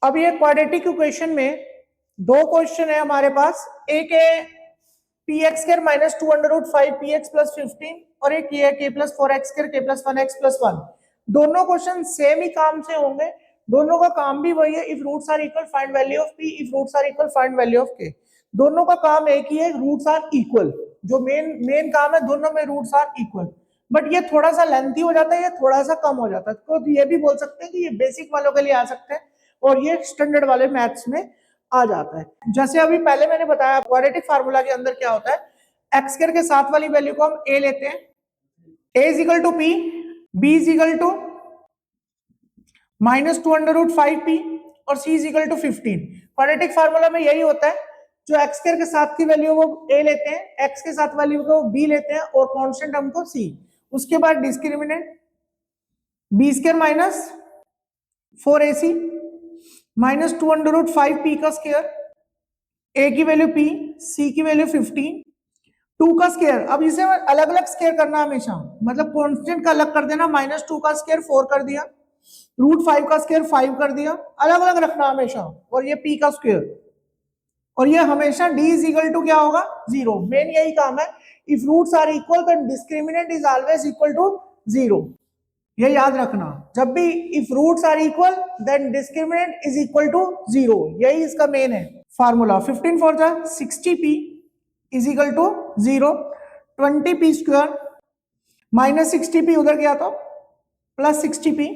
अब ये quadratic equation में दो क्वेश्चन है हमारे पास, एक है P x square minus 2√5 P x plus 15 और एक ये है के प्लस 4x स्क्वायर के प्लस 1x प्लस 1। दोनों क्वेश्चन सेम ही काम से होंगे, दोनों का काम भी वही है, if roots are equal find value of p, if roots are equal find value of k। दोनों का काम एक ही है, रूट्स आर इक्वल। जो मेन काम है दोनों में रूट्स आर इक्वल, बट ये थोड़ा सा लेंथी हो जाता है, ये थोड़ा सा कम हो जाता है। तो ये भी बोल सकते हैं कि ये बेसिक वालों के लिए आ सकते हैं और ये स्टैंडर्ड वाले मैथ्स में आ जाता है। जैसे अभी पहले मैंने बताया क्वाड्रेटिक फार्मूला के अंदर क्या होता है, एक्स स्क्वायर के साथ वाली वैल्यू को हम a लेते हैं, a is equal to p, b is equal to minus 2√5p और c is equal to 15। Quadratic formula में यही होता है, जो एक्स स्क्वायर के साथ की वैल्यू वो a लेते हैं, x के साथ वाली को b लेते हैं और कांस्टेंट हमको c। उसके बाद discriminant b square minus 4ac minus 2√5p का स्क्वायर, a की वैल्यू p, c की वैल्यू 15, 2 का स्क्वायर। अब इसे अलग अलग स्क्वायर करना हमेशा, मतलब कांस्टेंट का अलग कर देना, माइनस 2 का स्क्वायर 4 कर दिया, √5 का स्क्वायर 5 कर दिया, अलग अलग रखना हमेशा। और ये p का स्क्वायर, और ये हमेशा d इज इक्वल टू क्या होगा, 0। मेन यही काम है, if roots are equal then discriminant is always equal to 0। ये याद रखना, जब भी if roots are equal then discriminant is equal to 0, यही इसका मेन है फार्मूला। 15 4 जा 60p is equal to 0, 20p square minus 60p उधर गया तो प्लस 60p,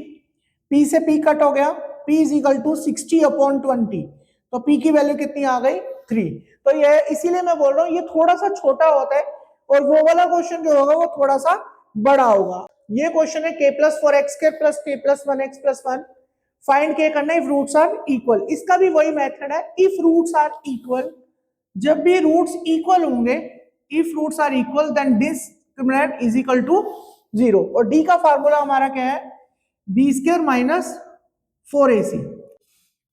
p से p कट हो गया, p इज इक्वल टू 60/20, तो p की वैल्यू कितनी आ गई, 3। तो ये इसीलिए मैं बोल रहा हूँ ये थोड़ा सा छोटा होता है और वो वाला क्वेश्चन जो होगा वो थोड़ा सा बड़ा होगा। ये क्वेश्चन है k plus 4x square plus k plus 1x plus 1, find k करना इफ रूट्स आर इक्वल। इसका भी वही मेथड है, इफ रूट्स आर इक्वल, जब भी रूट्स इक्वल होंगे, if roots are equal then discriminant is equal to 0। और d का फार्मूला हमारा क्या है, b स्क्वायर माइनस 4ac।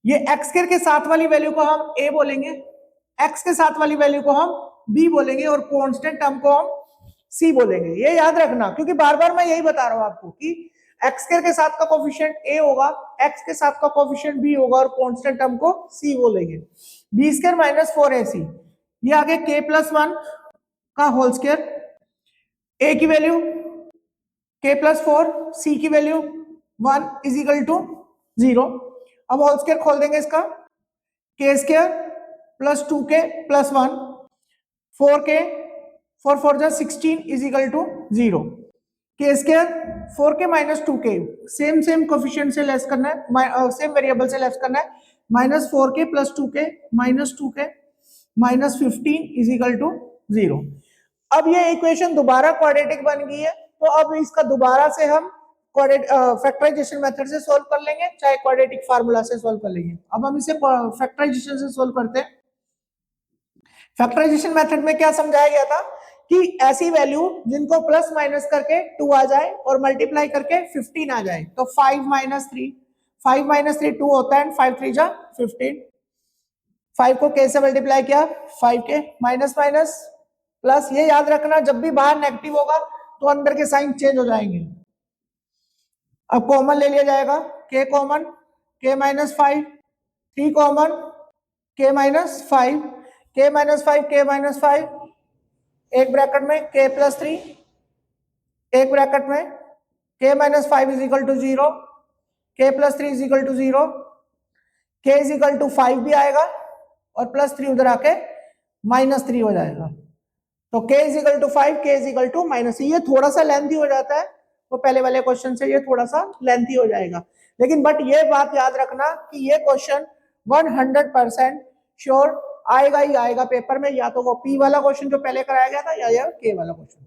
ये x स्क्वायर के साथ वाली वैल्यू को हम a बोलेंगे, x के साथ वाली वैल्यू को हम b बोलेंगे और कांस्टेंट टर्म को हम c बोलेंगे। ये याद रखना, क्योंकि बार बार मैं यही बता रहा हूं आपको कि x स्क्वायर के साथ का कोफिशिएंट a होगा, x के साथ का कोफिशिएंट b होगा और कांस्टेंट टर्म को c बोलेंगे। b स्क्वायर माइनस 4ac, ये आगे k प्लस 1 का होल स्क्वायर, a की वैल्यू k प्लस 4, c की वैल्यू 1 इज इक्वल टू 0। अब होल स्क्वायर खोल देंगे इसका, k square plus 2k plus 1, 4k 4 4 जा 16 is equal to 0, k square 4k minus 2k same coefficient से less करना है, सेम वेरिएबल से लेस करना है, minus 4k plus 2k minus 2k minus 15 is equal to 0। अब ये इक्वेशन दोबारा क्वाड्रेटिक बन गई है, तो अब इसका दोबारा से हम फैक्टराइजेशन मेथड से सॉल्व कर लेंगे, चाहे क्वाड्रेटिक फार्मूला से सॉल्व कर लेंगे। अब हम इसे फैक्टराइजेशन से सॉल्व करते हैं। फैक्टराइजेशन मेथड में क्या समझाया गया था कि ऐसी वैल्यू जिनको प्लस माइनस करके 2 आ जाए और मल्टीप्लाई करके 15 आ जाए, तो 5 माइनस 3 2 होता है, 5 3 जा 15, 5 को k से मल्टीप्लाई किया 5k माइनस माइनस प्लस। ये याद रखना, जब भी बाहर नेगेटिव होगा तो अंदर के साइन चेंज हो जाएंगे। अब कॉमन ले लिया जाएगा, k common k minus 5, 3 common k minus 5, k minus 5 k minus 5, एक ब्रैकेट में k प्लस 3, एक ब्रैकेट में k minus 5 is equal to 0, k plus 3 is equal to 0, k is equal to 5 भी आएगा और प्लस 3 उधर आके माइनस 3 हो जाएगा, तो k is equal to 5, k is equal to minus. ये थोड़ा सा लेंथी हो जाता है, तो पहले वाले क्वेश्चन से ये थोड़ा सा लेंथी हो जाएगा, लेकिन बट ये बात याद रखना कि ये क्वेश्चन 100% श्योर आएगा ही आएगा पेपर में, या तो वो p वाला क्वेश्चन जो पहले कराया गया था या k वाला क्वेश्चन।